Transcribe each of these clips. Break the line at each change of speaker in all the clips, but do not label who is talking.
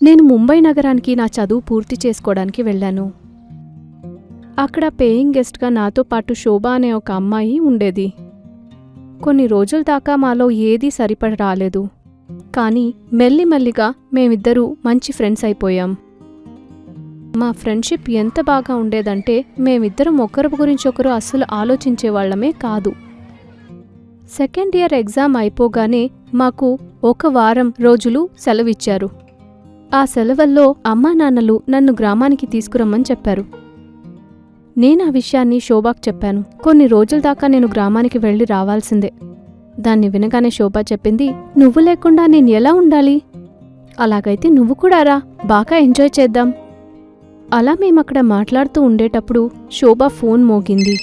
నేను ముంబై నగరానికి నా చదువు పూర్తి చేసుకోవడానికి వెళ్ళాను. అక్కడ పేయింగ్ గెస్ట్గా నాతో పాటు శోభ అనే ఒక అమ్మాయి ఉండేది. కొన్ని రోజుల దాకా మాలో ఏదీ సరిపడి రాలేదు. కానీ మెల్లిమెల్లిగా మేమిద్దరూ మంచి ఫ్రెండ్స్ అయిపోయాం. మా ఫ్రెండ్షిప్ ఎంత బాగా ఉండేదంటే మేమిద్దరం ఒకరి గురించి ఒకరు అస్సలు ఆలోచించేవాళ్లమే కాదు. సెకండ్ ఇయర్ ఎగ్జామ్ అయిపోగానే మాకు 1 వారం రోజులు సెలవిచ్చారు. ఆ సెలవుల్లో అమ్మా నాన్నలు నన్ను గ్రామానికి తీసుకురమ్మని చెప్పారు. నేను ఆ విషయాన్ని శోభాకు చెప్పాను. కొన్ని రోజుల దాకా నేను గ్రామానికి వెళ్ళి రావాల్సిందే. దాన్ని వినగానే శోభ చెప్పింది, నువ్వు లేకుండా నేను ఎలా ఉండాలి? అలాగైతే నువ్వు కూడా రా, బాగా ఎంజాయ్ చేద్దాం. అలా మేమక్కడ మాట్లాడుతూ ఉండేటప్పుడు శోభ ఫోన్ మోగింది.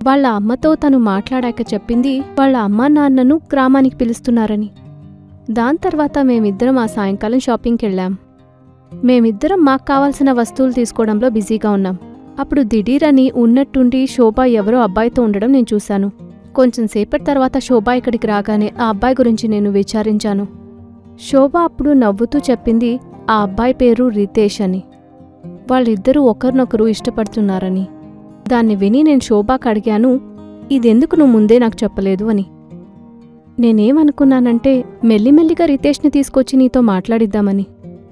వాళ్ళ అమ్మతో తను మాట్లాడాక చెప్పింది వాళ్ళ అమ్మా నాన్నను గ్రామానికి పిలుస్తున్నారని. దాని తర్వాత మేమిద్దరం ఆ సాయంకాలం షాపింగ్కి వెళ్ళాం. మేమిద్దరం మాకు కావాల్సిన వస్తువులు తీసుకోవడంలో బిజీగా ఉన్నాం. అప్పుడు దిఢీరని ఉన్నట్టుండి శోభ ఎవరో అబ్బాయితో ఉండడం నేను చూశాను. కొంచెం సేపటి తర్వాత శోభ ఇక్కడికి రాగానే ఆ అబ్బాయి గురించి నేను విచారించాను. శోభ అప్పుడు నవ్వుతూ చెప్పింది ఆ అబ్బాయి పేరు రితేష్ అని. వాళ్ళిద్దరూ ఒకరినొకరు ఇష్టపడుతున్నారని. దాన్ని విని నేను శోభాకు అడిగాను, ఇదెందుకు నువ్వు ముందే నాకు చెప్పలేదు అని. నేనేమనుకున్నానంటే మెల్లిమెల్లిగా రితేష్ని తీసుకొచ్చి నీతో మాట్లాడిద్దామని.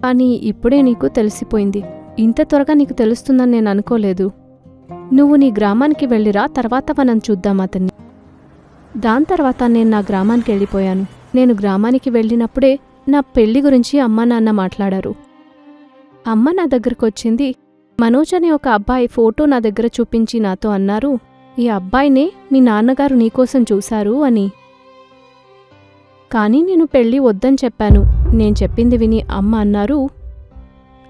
కానీ ఇప్పుడే నీకు తెలిసిపోయింది. ఇంత త్వరగా నీకు తెలుస్తుందని నేను అనుకోలేదు. నువ్వు నీ గ్రామానికి వెళ్ళిరా, తర్వాత మనం చూద్దాం అతన్ని. దాని తర్వాత నేను నా గ్రామానికి వెళ్ళిపోయాను. నేను గ్రామానికి వెళ్ళినప్పుడే నా పెళ్లి గురించి అమ్మా నాన్న మాట్లాడారు. అమ్మ నా దగ్గరకొచ్చింది. మనోజ్ అనే ఒక అబ్బాయి ఫోటో నా దగ్గర చూపించి నాతో అన్నారు, ఈ అబ్బాయినే మీ నాన్నగారు నీకోసం చూశారు అని. కానీ నేను పెళ్ళి వద్దని చెప్పాను. నేను చెప్పింది విని అమ్మ అన్నారు,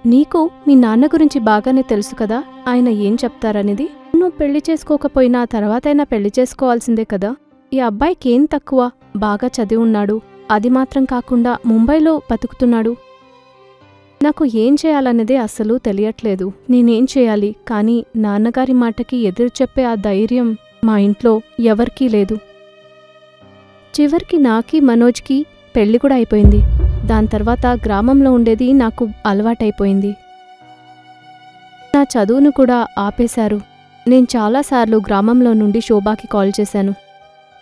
నీకు మీ నాన్న గురించి బాగానే తెలుసు కదా, ఆయన ఏం చెప్తారనేది. నువ్వు పెళ్లి చేసుకోకపోయినా తర్వాతైనా పెళ్లి చేసుకోవాల్సిందే కదా. ఈ అబ్బాయికి ఏం తక్కువ, బాగా చదివి ఉన్నాడు. అది మాత్రం కాకుండా ముంబైలో బతుకుతున్నాడు. నాకు ఏం చేయాలనేదే అస్సలు తెలియట్లేదు. నేనేం చేయాలి? కానీ నాన్నగారి మాటకి ఎదురు చెప్పే ఆ ధైర్యం మా ఇంట్లో ఎవరికీ లేదు. చివరికి నాకి మనోజ్కి పెళ్లి కూడా అయిపోయింది. దాని తర్వాత గ్రామంలో ఉండేది నాకు అలవాటైపోయింది. నా చదువును కూడా ఆపేశారు. నేను చాలాసార్లు గ్రామంలో నుండి శోభాకి కాల్ చేశాను.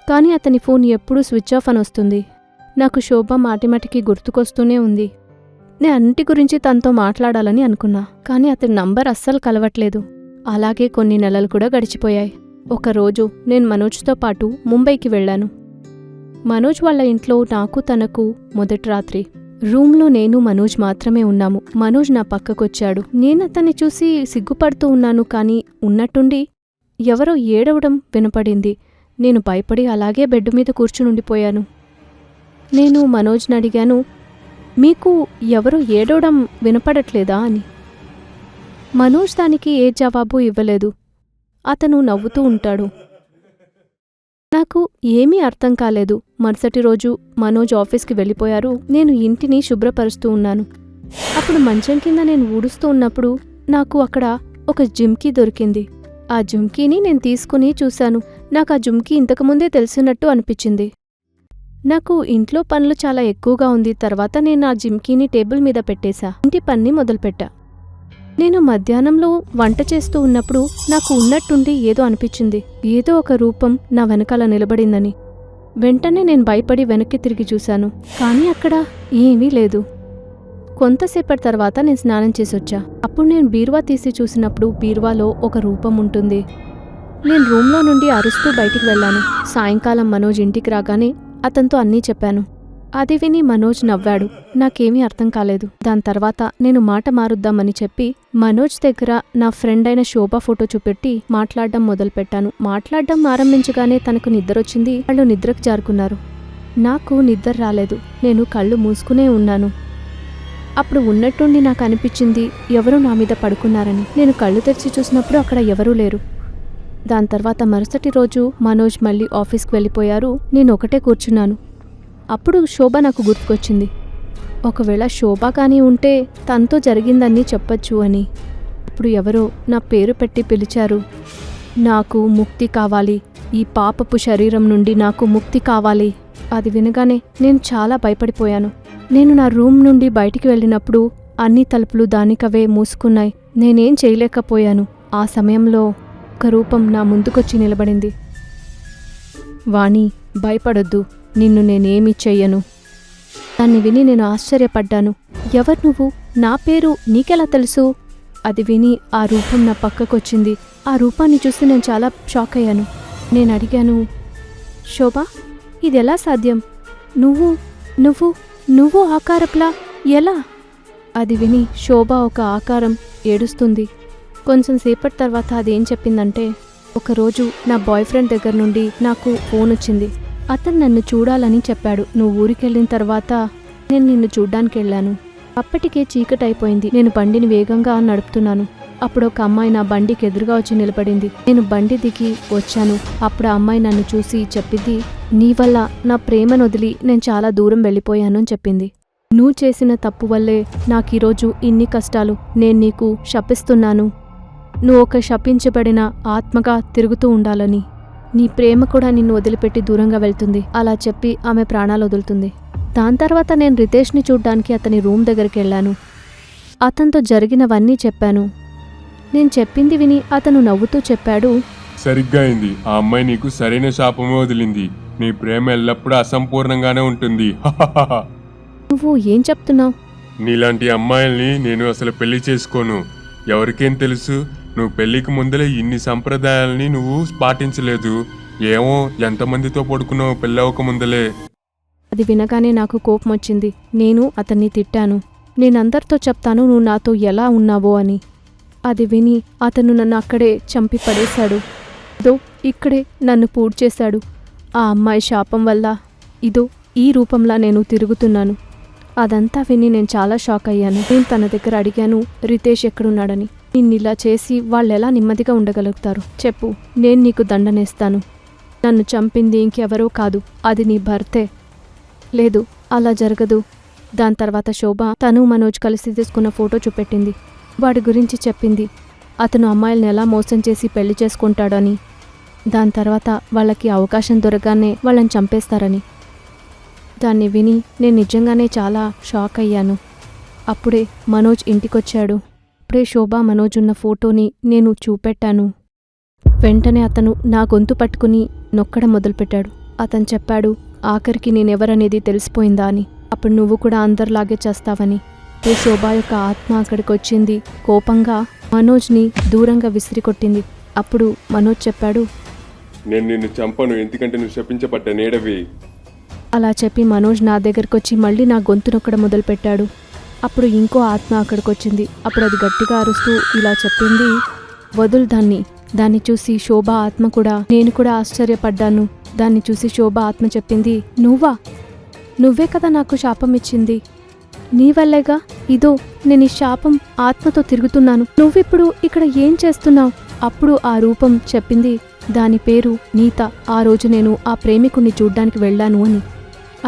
కానీ అతని ఫోన్ ఎప్పుడూ స్విచ్ ఆఫ్ అని వస్తుంది. నాకు శోభ మాటిమాటికి గుర్తుకొస్తూనే ఉంది. నేను అన్నిటి గురించి తనతో మాట్లాడాలని అనుకున్నా. కానీ అతని నంబర్ అస్సలు కలవట్లేదు. అలాగే కొన్ని నెలలు కూడా గడిచిపోయాయి. ఒకరోజు నేను మనోజ్తో పాటు ముంబైకి వెళ్ళాను. మనోజ్ వాళ్ళ ఇంట్లో నాకు తనకు మొదటి రాత్రి. రూమ్లో నేను మనోజ్ మాత్రమే ఉన్నాము. మనోజ్ నా పక్కకొచ్చాడు. నేనతన్ని చూసి సిగ్గుపడుతూ ఉన్నాను. కానీ ఉన్నట్టుండి ఎవరో ఏడవడం వినపడింది. నేను భయపడి అలాగే బెడ్ మీద కూర్చునుండిపోయాను. నేను మనోజ్ని అడిగాను, మీకు ఎవరో ఏడవడం వినపడట్లేదా అని. మనోజ్ దానికి ఏ జవాబు ఇవ్వలేదు. అతను నవ్వుతూ ఉంటాడు. నాకు ఏమీ అర్థం కాలేదు. మరుసటి రోజు మనోజ్ ఆఫీస్కి వెళ్ళిపోయారు. నేను ఇంటిని శుభ్రపరుస్తూ ఉన్నాను. అప్పుడు మంచం కింద నేను ఊడుస్తూ ఉన్నప్పుడు నాకు అక్కడ ఒక జుమ్కీ దొరికింది. ఆ జుమ్కీని నేను తీసుకుని చూశాను. నాకు ఆ జుమ్కీ ఇంతకుముందే తెలిసినట్టు అనిపించింది. నాకు ఇంట్లో పనులు చాలా ఎక్కువగా ఉంది. తర్వాత నేను ఆ జుమ్కీని టేబుల్ మీద పెట్టేశా. ఇంటి పని మొదలుపెట్టా. నేను మధ్యాహ్నంలో వంట చేస్తూ ఉన్నప్పుడు నాకు ఉన్నట్టుండి ఏదో అనిపించింది. ఏదో ఒక రూపం నా వెనకాల నిలబడిందని. వెంటనే నేను భయపడి వెనక్కి తిరిగి చూశాను. కానీ అక్కడ ఏమీ లేదు. కొంతసేపటి తర్వాత నేను స్నానం చేసొచ్చా. అప్పుడు నేను బీరువా తీసి చూసినప్పుడు బీరువాలో ఒక రూపం ఉంటుంది. నేను రూమ్లో నుండి అరుస్తూ బయటికి వెళ్ళాను. సాయంకాలం మనోజ్ ఇంటికి రాగానే అతనితో అన్నీ చెప్పాను. అది విని మనోజ్ నవ్వాడు. నాకేమీ అర్థం కాలేదు. దాని తర్వాత నేను మాట మారుద్దామని చెప్పి మనోజ్ దగ్గర నా ఫ్రెండ్ అయిన శోభ ఫోటో చూపెట్టి మాట్లాడడం మొదలుపెట్టాను. మాట్లాడడం ఆరంభించగానే తనకు నిద్రొచ్చింది. వాళ్ళు నిద్రకు జారుకున్నారు. నాకు నిద్ర రాలేదు. నేను కళ్ళు మూసుకునే ఉన్నాను. అప్పుడు ఉన్నట్టుండి నాకు అనిపించింది ఎవరో నా మీద పడుకున్నారని. నేను కళ్ళు తెరిచి చూసినప్పుడు అక్కడ ఎవరూ లేరు. దాని తర్వాత మరుసటి రోజు మనోజ్ మళ్ళీ ఆఫీస్కి వెళ్ళిపోయారు. నేను ఒకటే కూర్చున్నాను. అప్పుడు శోభ నాకు గుర్తుకొచ్చింది. ఒకవేళ శోభ కానీ ఉంటే తనతో జరిగిందన్నీ చెప్పచ్చు అని. ఇప్పుడు ఎవరో నా పేరు పెట్టి పిలిచారు. నాకు ముక్తి కావాలి, ఈ పాపపు శరీరం నుండి నాకు ముక్తి కావాలి. అది వినగానే నేను చాలా భయపడిపోయాను. నేను నా రూమ్ నుండి బయటికి వెళ్ళినప్పుడు అన్ని తలుపులు దానికవే మూసుకున్నాయి. నేనేం చేయలేకపోయాను. ఆ సమయంలో ఒక రూపం నా ముందుకొచ్చి నిలబడింది. వాణి, భయపడొద్దు, నిన్ను నేనేమీ చెయ్యను. దాన్ని విని నేను ఆశ్చర్యపడ్డాను. ఎవరు నువ్వు? నా పేరు నీకెలా తెలుసు? అది విని ఆ రూపం నా పక్కకొచ్చింది. ఆ రూపాన్ని చూసి నేను చాలా షాక్ అయ్యాను. నేను అడిగాను, శోభా, ఇదెలా సాధ్యం? నువ్వు నువ్వు నువ్వు ఆకారప్లా ఎలా? అది విని శోభ ఒక ఆకారం ఏడుస్తుంది. కొంచెం సేపటి తర్వాత అదేం చెప్పిందంటే, ఒకరోజు నా బాయ్ ఫ్రెండ్ దగ్గర నుండి నాకు ఫోన్ వచ్చింది. అతను నన్ను చూడాలని చెప్పాడు. నువ్వు ఊరికెళ్ళిన తర్వాత నేను నిన్ను చూడ్డానికి వెళ్ళాను. అప్పటికే చీకటైపోయింది. నేను బండిని వేగంగా నడుపుతున్నాను. అప్పుడు ఒక అమ్మాయి నా బండికి ఎదురుగా వచ్చి నిలబడింది. నేను బండి దిగి వచ్చాను. అప్పుడు ఆ అమ్మాయి నన్ను చూసి చెప్పింది, నీ వల్ల నా ప్రేమను వదిలి నేను చాలా దూరం వెళ్ళిపోయాను అని చెప్పింది. నువ్వు చేసిన తప్పు వల్లే నాకీరోజు ఇన్ని కష్టాలు. నేను నీకు శపిస్తున్నాను. నువ్వు ఒక శపించబడిన ఆత్మగా తిరుగుతూ ఉండాలని. నీ ప్రేమ కూడా నిన్ను వదిలిపెట్టి దూరంగా వెళ్తుంది. అలా చెప్పి ఆమె ప్రాణాలు వదులుతుంది. దాని తర్వాత నేను రితేష్ని చూడ్డానికి అతని రూమ్ దగ్గరికి వెళ్ళాను. అతనితో జరిగినవన్నీ చెప్పాను. నేను చెప్పింది విని అతను నవ్వుతూ చెప్పాడు,
సరిగ్గా అయింది. ఆ అమ్మాయి నీకు సరైన శాపమే వదిలింది. నీ ప్రేమ ఎల్లప్పుడూ అసంపూర్ణంగానే ఉంటుంది.
నువ్వు ఏం చెప్తున్నావు?
నీలాంటి అమ్మాయిల్ని నేను అసలు పెళ్లి చేసుకోను. ఎవరికేం తెలుసు, నువ్వు పెళ్లికి ముందలే ఇన్ని సంప్రదాయాల్ని నువ్వు పాటించలేదు. ఏమో ఎంతమందితో పడుకున్నావు పెళ్ళవక ముందలే.
అది వినగానే నాకు కోపం వచ్చింది. నేను అతన్ని తిట్టాను. నేనందరితో చెప్తాను నువ్వు నాతో ఎలా ఉన్నావో అని. అది విని అతను నన్ను అక్కడే చంపి పడేశాడు. ఇదో ఇక్కడే నన్ను పూడ్చేశాడు. ఆ అమ్మాయి శాపం వల్ల ఇదో ఈ రూపంలా నేను తిరుగుతున్నాను. అదంతా విని నేను చాలా షాక్ అయ్యాను. నేను తన దగ్గర అడిగాను, రితేష్ ఎక్కడున్నాడని. నిన్నిలా చేసి వాళ్ళెలా నెమ్మదిగా ఉండగలుగుతారు చెప్పు, నేను నీకు దండనేస్తాను. నన్ను చంపింది ఇంకెవరో కాదు, అది నీ భర్తే. లేదు, అలా జరగదు. దాని తర్వాత శోభ తను మనోజ్ కలిసి తీసుకున్న ఫోటో చూపెట్టింది. వాడి గురించి చెప్పింది. అతను అమ్మాయిల్ని ఎలా మోసం చేసి పెళ్లి చేసుకుంటాడని, దాని తర్వాత వాళ్ళకి అవకాశం దొరకగానే వాళ్ళని చంపేస్తారని. దాన్ని విని నేను నిజంగానే చాలా షాక్ అయ్యాను. అప్పుడే మనోజ్ ఇంటికొచ్చాడు. అప్పుడే శోభ మనోజ్ ఉన్న ఫోటోని నేను చూపెట్టాను. వెంటనే అతను నా గొంతు పట్టుకుని నొక్కడం మొదలుపెట్టాడు. అతను చెప్పాడు, ఆఖరికి నేనెవరనేది తెలిసిపోయిందా అని. అప్పుడు నువ్వు కూడా అందరిలాగే చేస్తావని. శోభ యొక్క ఆత్మ అక్కడికొచ్చింది. కోపంగా మనోజ్ని దూరంగా విసిరికొట్టింది. అప్పుడు మనోజ్ చెప్పాడు,
నేను నిన్ను చంపను, ఎందుకంటే నువ్వు శపించబడ్డ నేడవి.
అలా చెప్పి మనోజ్ నా దగ్గరకొచ్చి మళ్ళీ నా గొంతు నొక్కడం మొదలుపెట్టాడు. అప్పుడు ఇంకో ఆత్మ అక్కడికొచ్చింది. అప్పుడు అది గట్టిగా అరుస్తూ ఇలా చెప్పింది, వదులు దాన్ని. దాన్ని చూసి శోభ ఆత్మ కూడా, నేను కూడా ఆశ్చర్యపడ్డాను. దాన్ని చూసి శోభ ఆత్మ చెప్పింది, నువ్వే కదా నాకు శాపం ఇచ్చింది. నీ వల్లేగా ఇదో నేను ఈ శాపం ఆత్మతో తిరుగుతున్నాను. నువ్విప్పుడు ఇక్కడ ఏం చేస్తున్నావు? అప్పుడు ఆ రూపం చెప్పింది, దాని పేరు నీత. ఆ రోజు నేను ఆ ప్రేమికుణ్ణి చూడ్డానికి వెళ్ళాను అని.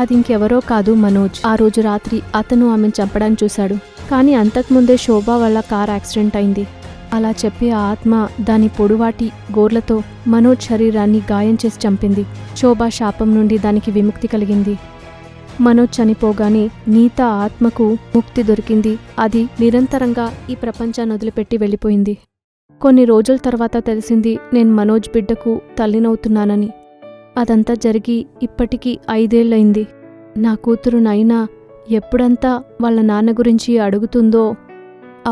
అది ఇంకెవరో కాదు, మనోజ్. ఆ రోజు రాత్రి అతను ఆమెను చంపడానికి చూశాడు. కానీ అంతకుముందే శోభ వల్ల కార్ యాక్సిడెంట్ అయింది. అలా చెప్పి ఆ ఆత్మ దాని పొడువాటి గోర్లతో మనోజ్ శరీరాన్ని గాయం చేసి చంపింది. శోభ శాపం నుండి దానికి విముక్తి కలిగింది. మనోజ్ చనిపోగానే నీత ఆత్మకు ముక్తి దొరికింది. అది నిరంతరంగా ఈ ప్రపంచాన్ని వదిలిపెట్టి వెళ్ళిపోయింది. కొన్ని రోజుల తర్వాత తెలిసింది నేను మనోజ్ బిడ్డకు తల్లినవుతున్నానని. అదంతా జరిగి ఇప్పటికీ 5 ఏళ్లయింది. నా కూతురు నైనా ఎప్పుడంతా వాళ్ళ నాన్న గురించి అడుగుతుందో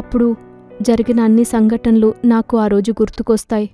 అప్పుడు జరిగిన అన్ని సంఘటనలు నాకు ఆ రోజు గుర్తుకొస్తాయి.